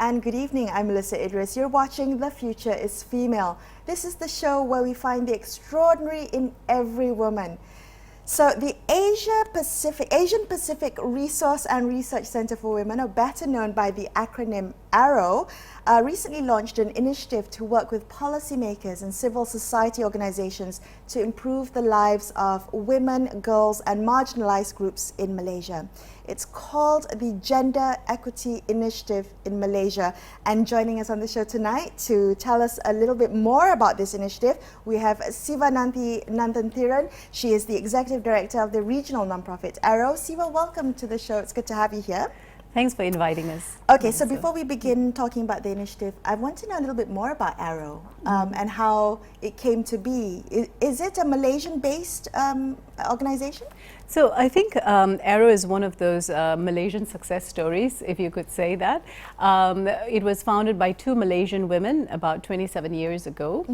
and good evening. I'm Melisa Idris. You're watching The Future is Female. This is the show where we find the extraordinary in every woman. So the Asian Pacific Resource and Research Center for Women, or better known by the acronym Aero, recently launched an initiative to work with policymakers and civil society organizations to improve the lives of women, girls and marginalized groups in Malaysia. It's called the Gender Equity Initiative in Malaysia. And joining us on the show tonight to tell us a little bit more about this initiative, we have Sivananthi Thanenthiran. She is the Executive Director of the regional nonprofit Aero. Siva, welcome to the show. It's good to have you here. Thanks for inviting us. Okay, so before we begin talking about the initiative, I want to know a little bit more about Aero and how it came to be. Is it a Malaysian-based organization? So I think Aero is one of those Malaysian success stories, if you could say that. It was founded by two Malaysian women about 27 years ago.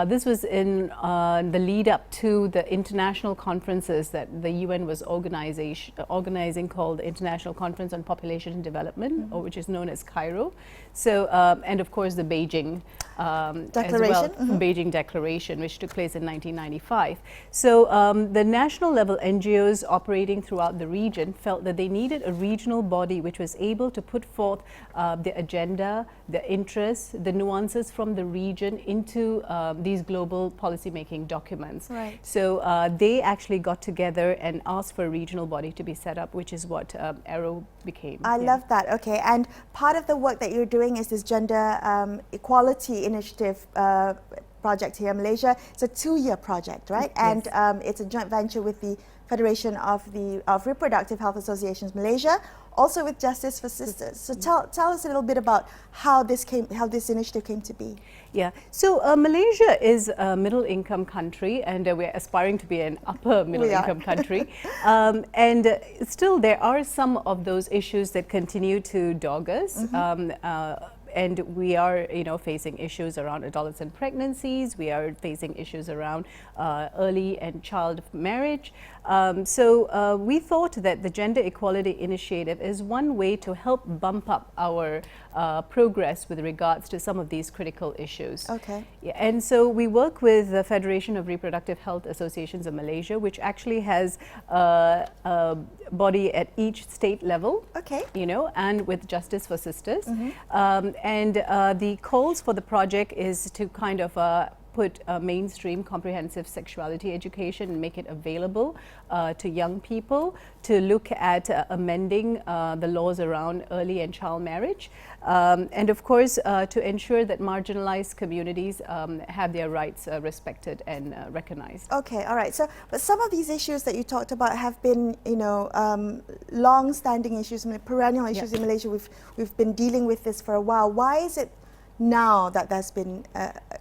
This was in the lead up to the international conferences that the UN was organizing called the International Conference on Population and Development, or which is known as Cairo. So, and of course the Beijing Declaration, Beijing Declaration, which took place in 1995. So the national level NGOs operating throughout the region felt that they needed a regional body which was able to put forth the agenda, the interests, the nuances from the region into these global policy-making documents. Right. So they actually got together and asked for a regional body to be set up, which is what Aero became. I love that. Okay, and part of the work that you're doing is this Gender Equality Initiative project here in Malaysia. It's a 2-year project, right? Yes. And it's a joint venture with the Federation of Reproductive Health Associations Malaysia, also with Justice for Sisters. So tell us a little bit about how this initiative came to be. Yeah, so Malaysia is a middle-income country, and we're aspiring to be an upper middle-income country. And still, there are some of those issues that continue to dog us. And we are, facing issues around adolescent pregnancies. We are facing issues around early and child marriage. So we thought that the Gender Equality Initiative is one way to help bump up our progress with regards to some of these critical issues. Okay. Yeah, and so we work with the Federation of Reproductive Health Associations of Malaysia, which actually has a body at each state level. Okay. And with Justice for Sisters. And the calls for the project is to kind of put mainstream comprehensive sexuality education and make it available to young people, to look at amending the laws around early and child marriage, and of course to ensure that marginalized communities have their rights respected and recognized. Okay, all right. So, but some of these issues that you talked about have been, long-standing issues, perennial issues in Malaysia. We've been dealing with this for a while. Why is it now that there's been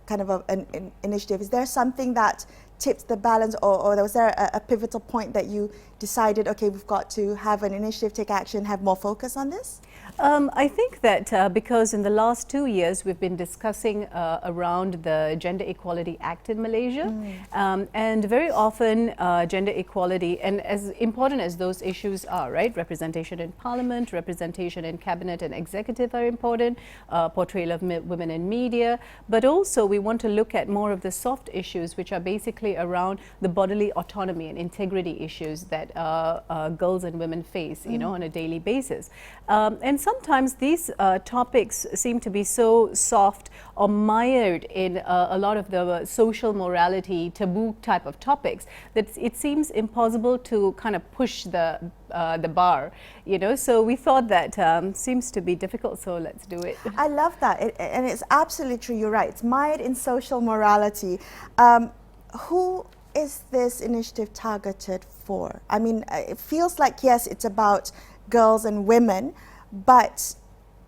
kind of an initiative? Is there something that tipped the balance, or was there a pivotal point that you decided, okay, we've got to have an initiative, take action, have more focus on this? I think that because in the last 2 years we've been discussing around the Gender Equality Act in Malaysia, and very often gender equality, and as important as those issues are, right, representation in parliament, representation in cabinet and executive are important, portrayal of women in media, but also we want to look at more of the soft issues which are basically around the bodily autonomy and integrity issues that girls and women face, on a daily basis. And sometimes these topics seem to be so soft or mired in a lot of the social morality taboo type of topics that it seems impossible to kind of push the bar, so we thought that seems to be difficult, so let's do it. I love that, and it's absolutely true. You're right, it's mired in social morality. Who is this initiative targeted for? I mean, it feels like, yes, it's about girls and women, but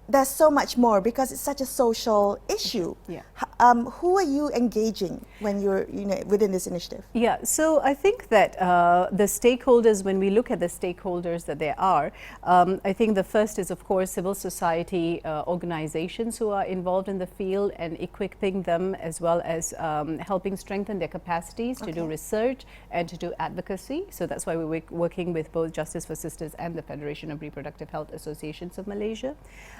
there's so much more because it's such a social issue. Yeah. who are you engaging when you're within this initiative? Yeah, so I think that the stakeholders, when we look at the stakeholders that there are, I think the first is, of course, civil society organizations who are involved in the field and equipping them, as well as helping strengthen their capacities to do research and to do advocacy. So that's why we're working with both Justice for Sisters and the Federation of Reproductive Health Associations of Malaysia.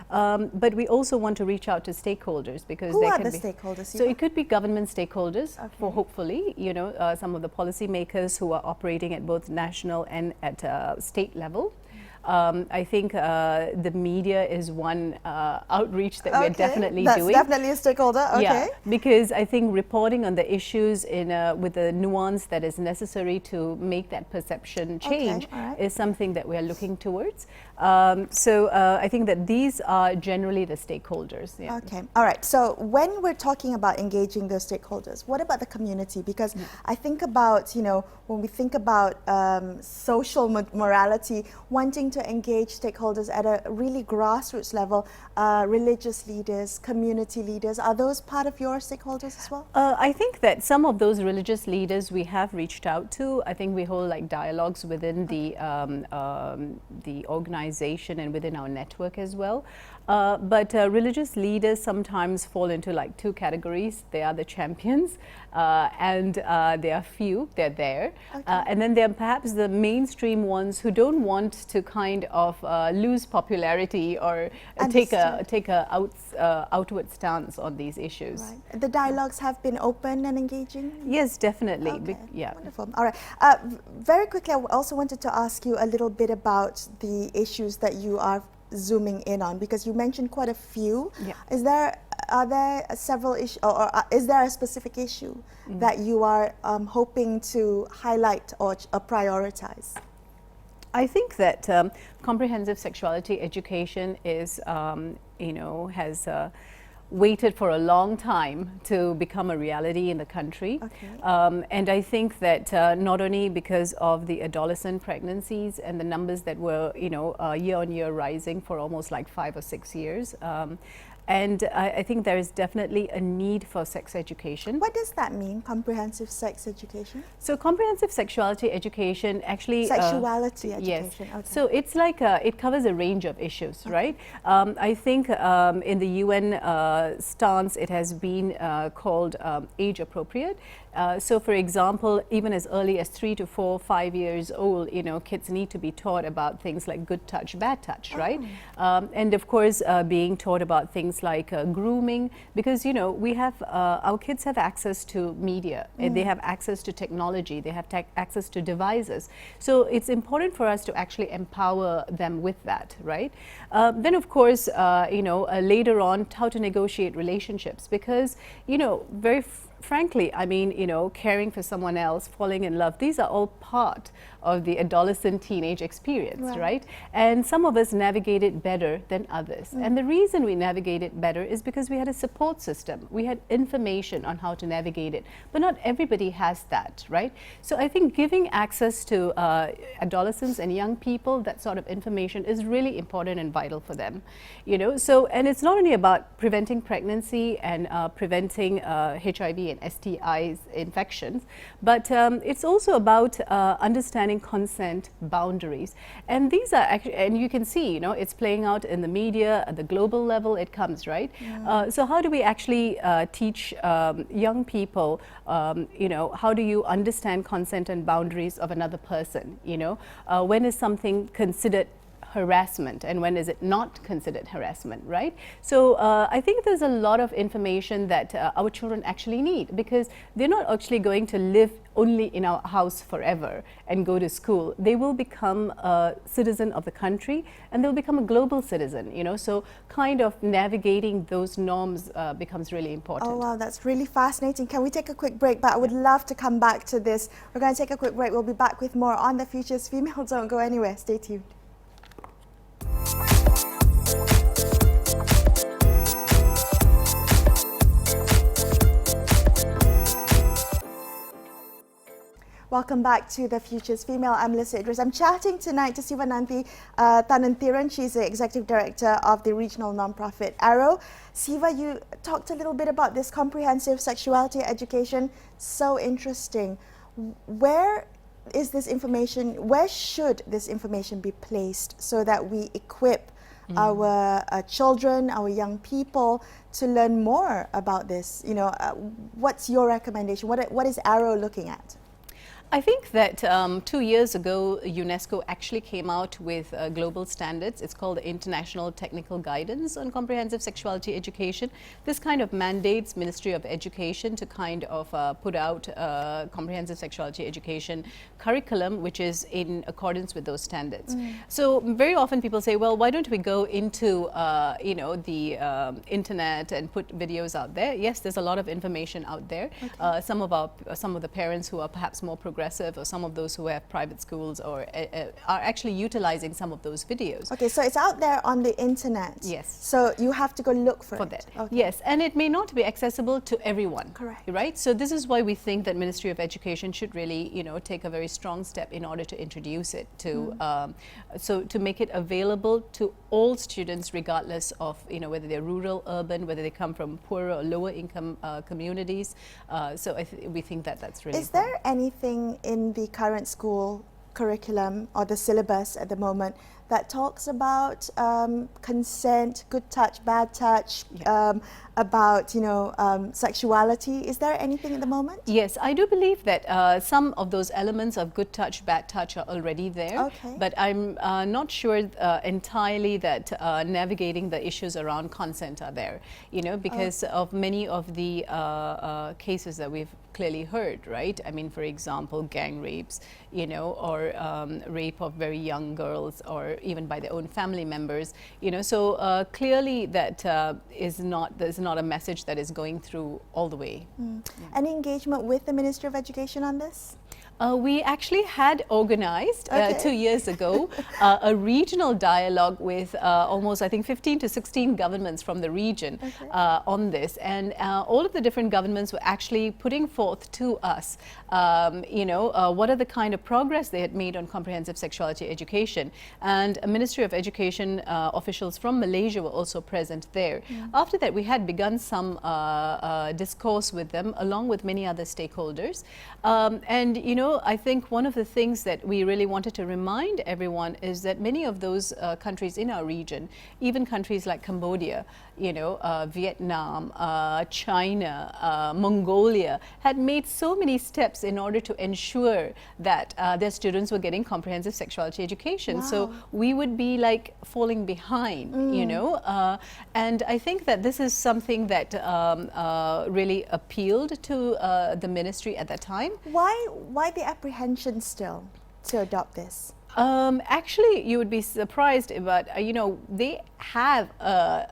But we also want to reach out to stakeholders, because who they are can the be stakeholders? so it could be government stakeholders, for hopefully, some of the policymakers who are operating at both national and at state level. I think the media is one outreach that we're definitely doing. That's definitely a stakeholder. Okay. Yeah, because I think reporting on the issues in with the nuance that is necessary to make that perception change is something that we are looking towards. So I think that these are generally the stakeholders. Yeah. Okay. All right. So when we're talking about engaging those stakeholders, what about the community? Because I think about, when we think about social morality, wanting to engage stakeholders at a really grassroots level, religious leaders, community leaders, are those part of your stakeholders as well? I think that some of those religious leaders we have reached out to. I think we hold dialogues within the organization and within our network as well. But religious leaders sometimes fall into two categories. They are the champions, and there are few, they're there. And then there are perhaps the mainstream ones who don't want to kind of lose popularity or take a outward stance on these issues. Right. The dialogues have been open and engaging? Yes, definitely. Okay. Yeah. Wonderful. All right. Very quickly, I also wanted to ask you a little bit about the issues that you are zooming in on, because you mentioned quite a few. Yeah. Are there several issues, or is there a specific issue that you are hoping to highlight or prioritize? I think that comprehensive sexuality education is, has waited for a long time to become a reality in the country. And I think that not only because of the adolescent pregnancies and the numbers that were, year on year rising for almost 5 or 6 years. And I think there is definitely a need for sex education. What does that mean, comprehensive sex education? So comprehensive sexuality education actually... Sexuality education. Yes. Okay. So it's it covers a range of issues, right? I think in the UN stance, it has been called age appropriate. So for example, even as early as 3 to 4, 5 years old, kids need to be taught about things like good touch, bad touch, right? And of course, being taught about things like grooming, because we have our kids have access to media, they have access to technology, they have access to devices. So it's important for us to actually empower them with that, right? Then of course, later on, how to negotiate relationships, because very frankly, I mean, caring for someone else, falling in love, these are all part of the adolescent teenage experience, right? And some of us navigate it better than others. And the reason we navigate it better is because we had a support system. We had information on how to navigate it. But not everybody has that, right? So I think giving access to adolescents and young people that sort of information is really important and vital for them. So, and it's not only about preventing pregnancy and preventing HIV and STIs infections, but it's also about understanding consent boundaries. And these are actually, and you can see, it's playing out in the media at the global level, it comes, right? So how do we actually teach young people, how do you understand consent and boundaries of another person? When is something considered harassment and when is it not considered harassment, right? So I think there's a lot of information that our children actually need, because they're not actually going to live only in our house forever and go to school. They will become a citizen of the country and they'll become a global citizen, so kind of navigating those norms becomes really important. Oh wow, that's really fascinating. Can we take a quick break? But I would love to come back to this. We're going to take a quick break. We'll be back with more on The Future's Female. Don't go anywhere. Stay tuned. Welcome back to The Future's Female. I'm Melisa Idris. I'm chatting tonight to Sivananthi Thanenthiran. She's the Executive Director of the regional nonprofit Aero. Siva, you talked a little bit about this comprehensive sexuality education. So interesting. Where is this information, where should this information be placed so that we equip our children, our young people to learn more about this? You know, what's your recommendation? What is Aero looking at? I think that 2 years ago, UNESCO actually came out with global standards. It's called the International Technical Guidance on Comprehensive Sexuality Education. This kind of mandates Ministry of Education to kind of put out comprehensive sexuality education curriculum, which is in accordance with those standards. So very often people say, well, why don't we go into you know, the internet and put videos out there? Yes, there's a lot of information out there. Okay. Some of the parents who are perhaps more progressive, or some of those who have private schools or are actually utilizing some of those videos. Okay, so it's out there on the internet. Yes. So you have to go look for it. That. Okay. Yes, and it may not be accessible to everyone. Correct. Right? So this is why we think that Ministry of Education should really, you know, take a very strong step in order to introduce it to, so to make it available to all students, regardless of, you know, whether they're rural, urban, whether they come from poorer or lower income communities. So we think that that's really Is there anything in the current school curriculum or the syllabus at the moment that talks about consent, good touch, bad touch, about, you know, sexuality? Is there anything at the moment? Yes, I do believe that some of those elements of good touch, bad touch are already there. Okay. But I'm not sure entirely that navigating the issues around consent are there, you know, because of many of the cases that we've clearly heard, right? I mean, for example, gang rapes, you know, or rape of very young girls, or even by their own family members, you know. So clearly that there's not a message that is going through all the way. Any engagement with the Ministry of Education on this? We actually had organized 2 years ago a regional dialogue with almost, I think, 15 to 16 governments from the region on this, and all of the different governments were actually putting forth to us, you know, what are the kind of progress they had made on comprehensive sexuality education. And a Ministry of Education officials from Malaysia were also present there. After that, we had begun some discourse with them, along with many other stakeholders, and you know, I think one of the things that we really wanted to remind everyone is that many of those countries in our region, even countries like Cambodia, you know, Vietnam, China, Mongolia, had made so many steps in order to ensure that their students were getting comprehensive sexuality education. Wow. So we would be like falling behind, you know, and I think that this is something that really appealed to the ministry at that time. Why the apprehension still to adopt this? Actually, you would be surprised, but you know, they have a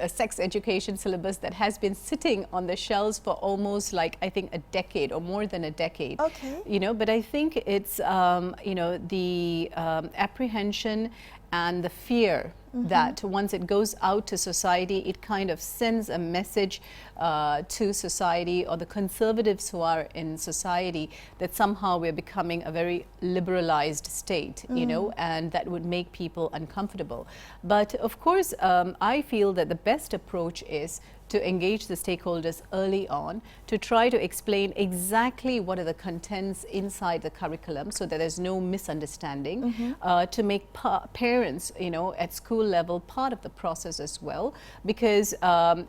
sex education syllabus that has been sitting on the shelves for almost, like, I think, a decade or more than a decade. Okay. You know, but I think it's you know, the apprehension and the fear that once it goes out to society, it kind of sends a message to society, or the conservatives who are in society, that somehow we're becoming a very liberalized state, you know, and that would make people uncomfortable. But of course, I feel that the best approach is to engage the stakeholders early on, to try to explain exactly what are the contents inside the curriculum, so that there's no misunderstanding, to make parents, you know, at school level part of the process as well, because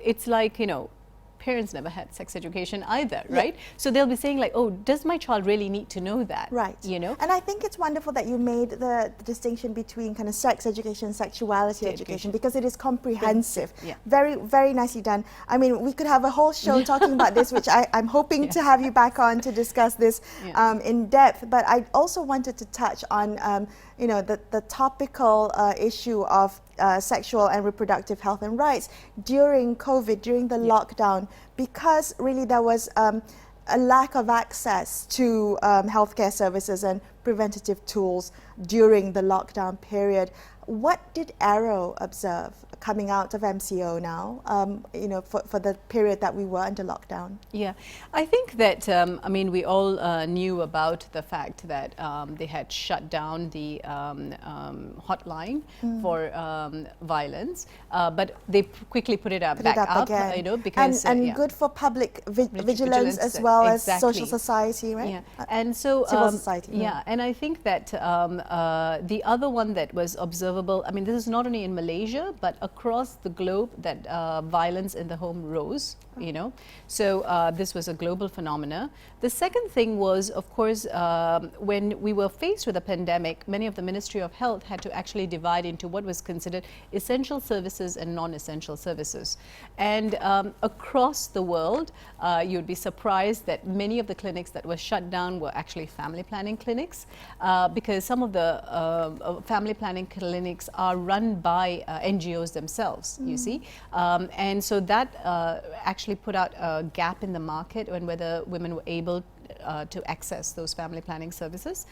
it's like, you know, parents never had sex education either, right? So they'll be saying like, oh, does my child really need to know that? Right. You know? And I think it's wonderful that you made the distinction between kind of sex education and sexuality education, because it is comprehensive. Very, very nicely done. I mean, we could have a whole show talking about this, which I'm hoping to have you back on to discuss this in depth. But I also wanted to touch on, you know, the topical issue of sexual and reproductive health and rights during COVID, during the lockdown, because really there was a lack of access to healthcare services and preventative tools during the lockdown period. What did Aero observe coming out of MCO now, you know, for the period that we were under lockdown? Yeah, I think that, I mean, we all knew about the fact that they had shut down the hotline for violence, but they quickly put it back up, again. you know, because... And yeah. good for public vigilance as well as social society, right? Yeah. And so... civil society. Yeah, and I think that the other one that was observable, I mean, this is not only in Malaysia, but across the globe, that violence in the home rose, you know. So this was a global phenomena. The second thing was, of course, when we were faced with a pandemic, many of the Ministry of Health had to actually divide into what was considered essential services and non-essential services. And across the world, you'd be surprised that many of the clinics that were shut down were actually family planning clinics, because some of the family planning clinics are run by NGOs themselves, you see. And so that actually put out a gap in the market on whether women were able to access those family planning services.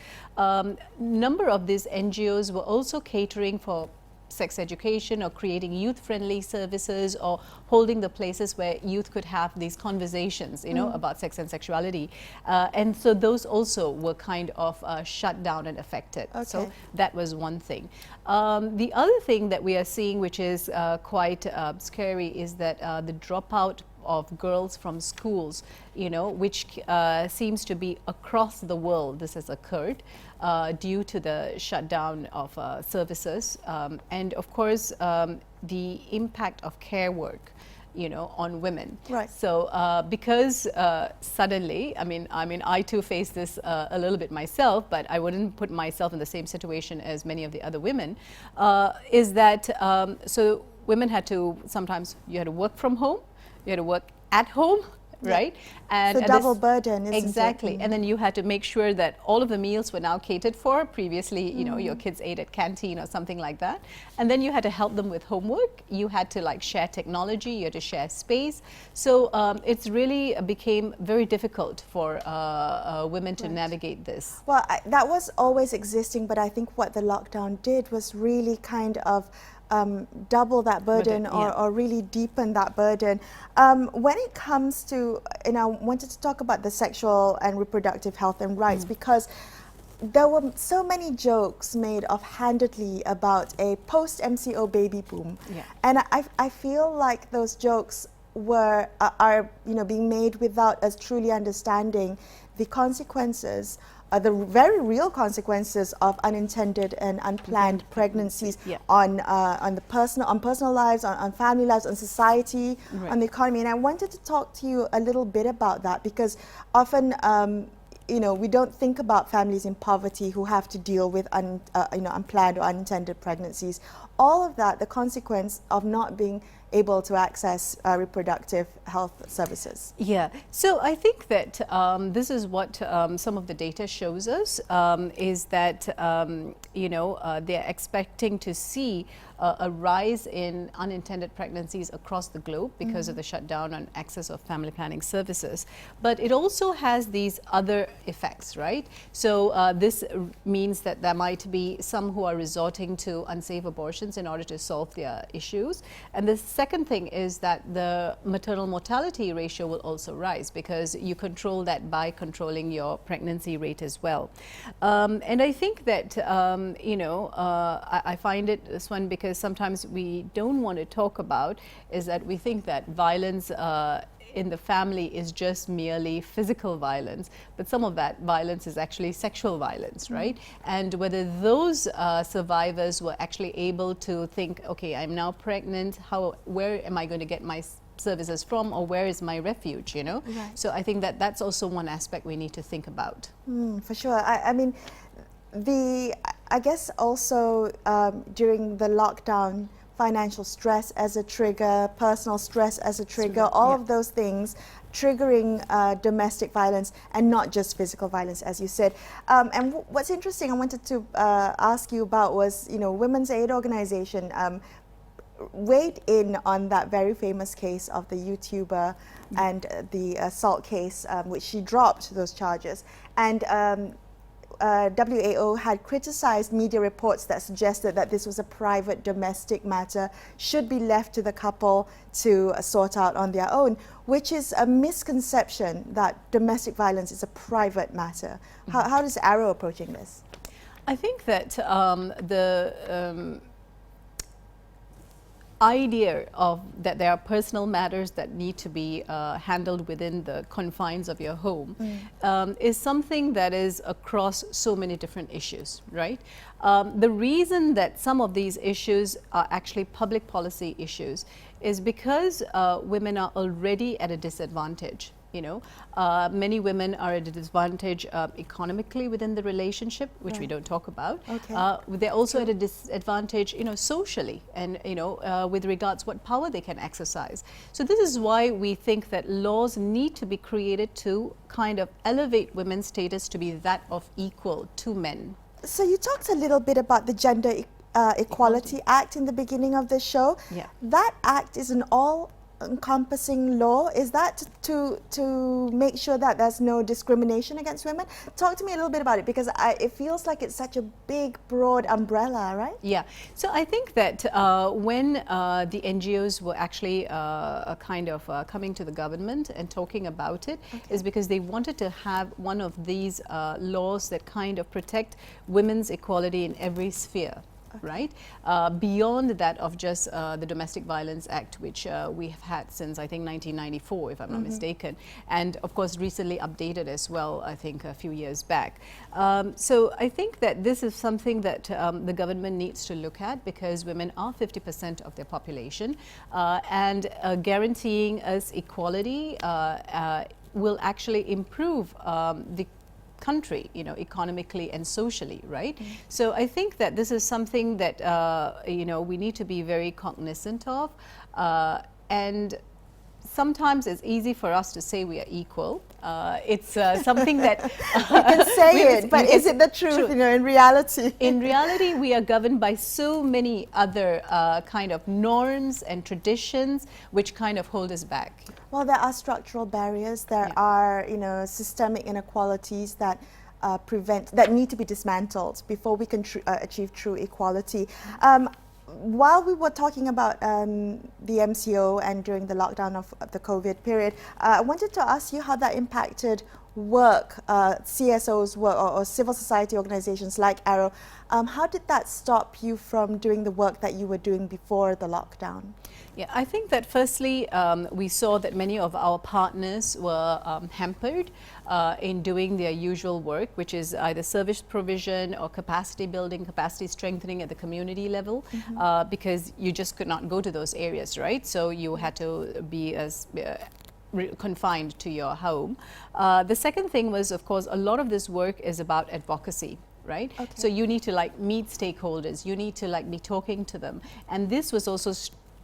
Number of these NGOs were also catering for sex education or creating youth-friendly services or holding the places where youth could have these conversations, you know, about sex and sexuality. And so those also were kind of shut down and affected. Okay. So that was one thing. The other thing that we are seeing, which is quite scary, is that the dropout of girls from schools, you know, which seems to be across the world. This has occurred due to the shutdown of services, and of course the impact of care work, you know, on women. Right. So because suddenly, I mean, I too face this a little bit myself, but I wouldn't put myself in the same situation as many of the other women, is that so women had to, sometimes you had to work from home, you had to work at home, right? And so double burden, isn't exactly. it? And then you had to make sure that all of the meals were now catered for. Previously, you know, your kids ate at canteen or something like that. And then you had to help them with homework. You had to like share technology, you had to share space. So it's really became very difficult for women to navigate this. Well, that was always existing, but I think what the lockdown did was really kind of double that burden, or really deepen that burden. When it comes to, and I wanted to talk about the sexual and reproductive health and rights, because there were so many jokes made offhandedly about a post-MCO baby boom. Yeah. And I feel like those jokes are you know, being made without us truly understanding the consequences, the very real consequences of unintended and unplanned pregnancies on personal lives, on family lives, on society, on the economy. And I wanted to talk to you a little bit about that, because often you know, we don't think about families in poverty who have to deal with you know, unplanned or unintended pregnancies. All of that, the consequence of not being able to access reproductive health services. Yeah, so I think that this is what some of the data shows us, is that you know, they're expecting to see a rise in unintended pregnancies across the globe because of the shutdown on access of family planning services. But it also has these other effects, right? So this means that there might be some who are resorting to unsafe abortions in order to solve their issues. And the second thing is that the maternal mortality ratio will also rise, because you control that by controlling your pregnancy rate as well. And I think that, you know, I find it this one, because sometimes we don't want to talk about, is that we think that violence in the family is just merely physical violence, but some of that violence is actually sexual violence, right? And whether those survivors were actually able to think, okay, I'm now pregnant, where am I going to get my services from, or where is my refuge, you know? Right. So I think that that's also one aspect we need to think about. For sure. I mean, I guess also during the lockdown, financial stress as a trigger, personal stress as a trigger, all of those things triggering domestic violence, and not just physical violence, as you said. And what's interesting, I wanted to ask you about was, you know, Women's Aid Organization weighed in on that very famous case of the YouTuber and the assault case, which she dropped those charges. And WAO had criticized media reports that suggested that this was a private domestic matter, should be left to the couple to sort out on their own, which is a misconception that domestic violence is a private matter. How does Aero approaching this? I think that the idea of that there are personal matters that need to be handled within the confines of your home is something that is across so many different issues, right? The reason that some of these issues are actually public policy issues is because women are already at a disadvantage. You know, many women are at a disadvantage economically within the relationship, which we don't talk about. They're also at a disadvantage, you know, socially, and you know, with regards what power they can exercise. So this is why we think that laws need to be created to kind of elevate women's status to be that of equal to men. So you talked a little bit about the Gender Equality Act in the beginning of the show. Yeah. That act is an all-encompassing law. Is that to make sure that there's no discrimination against women? Talk to me a little bit about it, because it feels like it's such a big, broad umbrella, right? Yeah. So I think that when the NGOs were actually kind of coming to the government and talking about it, is because they wanted to have one of these laws that kind of protect women's equality in every sphere. Right? Beyond that of just the Domestic Violence Act, which we have had since, I think, 1994, if I'm not mistaken, and of course recently updated as well, I think a few years back. So I think that this is something that the government needs to look at, because women are 50% of their population, and guaranteeing us equality will actually improve the country, you know, economically and socially, right? So I think that this is something that you know, we need to be very cognizant of, and sometimes it's easy for us to say we are equal. It's something that you can say it, but is it the truth? You know, in reality? In reality, we are governed by so many other kind of norms and traditions which kind of hold us back. Well, there are structural barriers. There are, you know, systemic inequalities that that need to be dismantled before we can achieve true equality. While we were talking about the MCO and during the lockdown of the COVID period, I wanted to ask you how that impacted work, CSO's work, or civil society organizations like Aero. How did that stop you from doing the work that you were doing before the lockdown? Yeah, I think that firstly, we saw that many of our partners were hampered in doing their usual work, which is either service provision or capacity building, capacity strengthening at the community level, because you just could not go to those areas, right? So you had to be as confined to your home. The second thing was, of course, a lot of this work is about advocacy. Right? So you need to like meet stakeholders, you need to like be talking to them, and this was also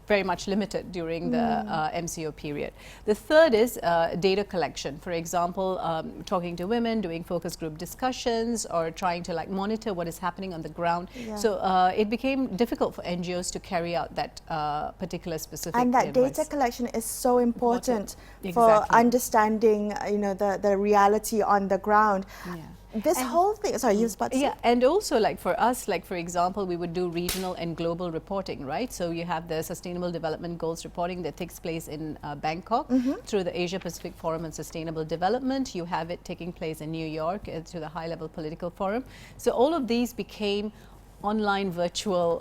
very much limited during the MCO period. The third is data collection. For example, talking to women, doing focus group discussions, or trying to like monitor what is happening on the ground. So it became difficult for NGOs to carry out that particular specific. And that data collection is so important for understanding, you know, the reality on the ground. This whole thing, sorry, you were about to say? And also like for us, like for example, we would do regional and global reporting, right? So you have the Sustainable Development Goals reporting that takes place in Bangkok through the Asia Pacific Forum on Sustainable Development. You have it taking place in New York through the High Level Political Forum. So all of these became online virtual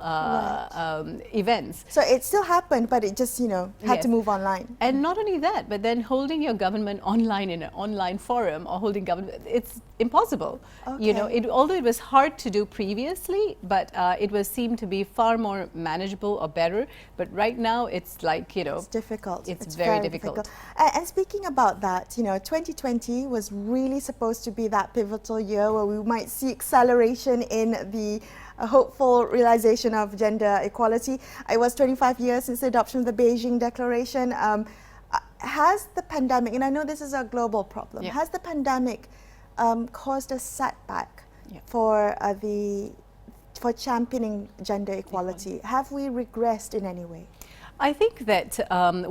events. So it still happened, but it just, you know, had to move online. And not only that, but then holding your government online in an online forum, or holding government, it's impossible. You know, although it was hard to do previously, but it was seemed to be far more manageable or better. But right now it's like, you know, it's difficult. It's very difficult. And speaking about that, you know, 2020 was really supposed to be that pivotal year where we might see acceleration in the a hopeful realization of gender equality. It was 25 years since the adoption of the Beijing Declaration. Has the pandemic, and I know this is a global problem, has the pandemic caused a setback for championing gender equality? Have we regressed in any way? I think that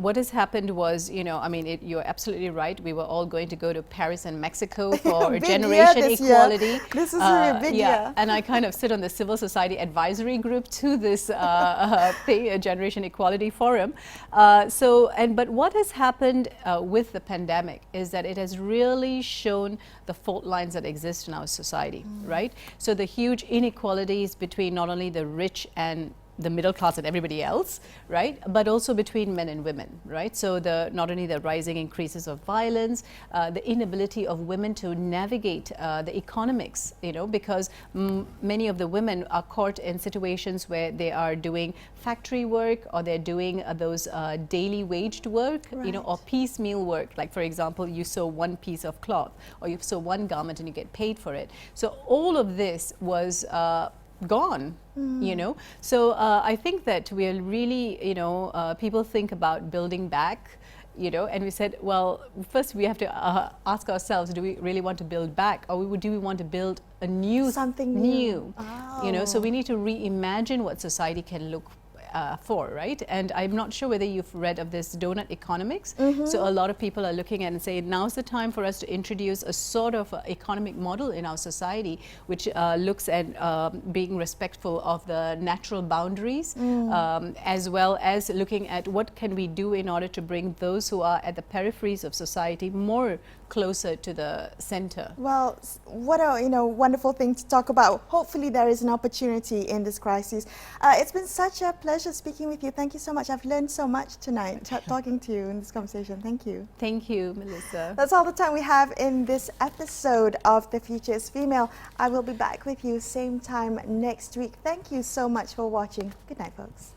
what has happened was, you know, I mean, you're absolutely right. We were all going to go to Paris and Mexico for generation equality. Year. This is a big year. And I kind of sit on the civil society advisory group to this Generation Equality Forum. But what has happened with the pandemic is that it has really shown the fault lines that exist in our society, right? So the huge inequalities between not only the rich and the middle class and everybody else, right? But also between men and women, right? So not only the rising increases of violence, the inability of women to navigate the economics, you know, because many of the women are caught in situations where they are doing factory work or they're doing those daily waged work, you know, or piecemeal work. Like, for example, you sew one piece of cloth or you sew one garment and you get paid for it. So all of this was gone, you know. So I think that we are really, you know, people think about building back, you know, and we said, well, first we have to ask ourselves, do we really want to build back, or do we want to build a new, something new? You know, so we need to reimagine what society can look for, right? And I'm not sure whether you've read of this donut economics. So a lot of people are looking at and saying, now's the time for us to introduce a sort of economic model in our society which looks at being respectful of the natural boundaries, as well as looking at what can we do in order to bring those who are at the peripheries of society more closer to the center. Well, what a, you know, wonderful thing to talk about. Hopefully there is an opportunity in this crisis. It's been such a pleasure speaking with you. Thank you so much. I've learned so much tonight talking to you in this conversation. Thank you. Thank you, Melissa. That's all the time we have in this episode of The Future is Female. I will be back with you same time next week. Thank you so much for watching. Good night, folks.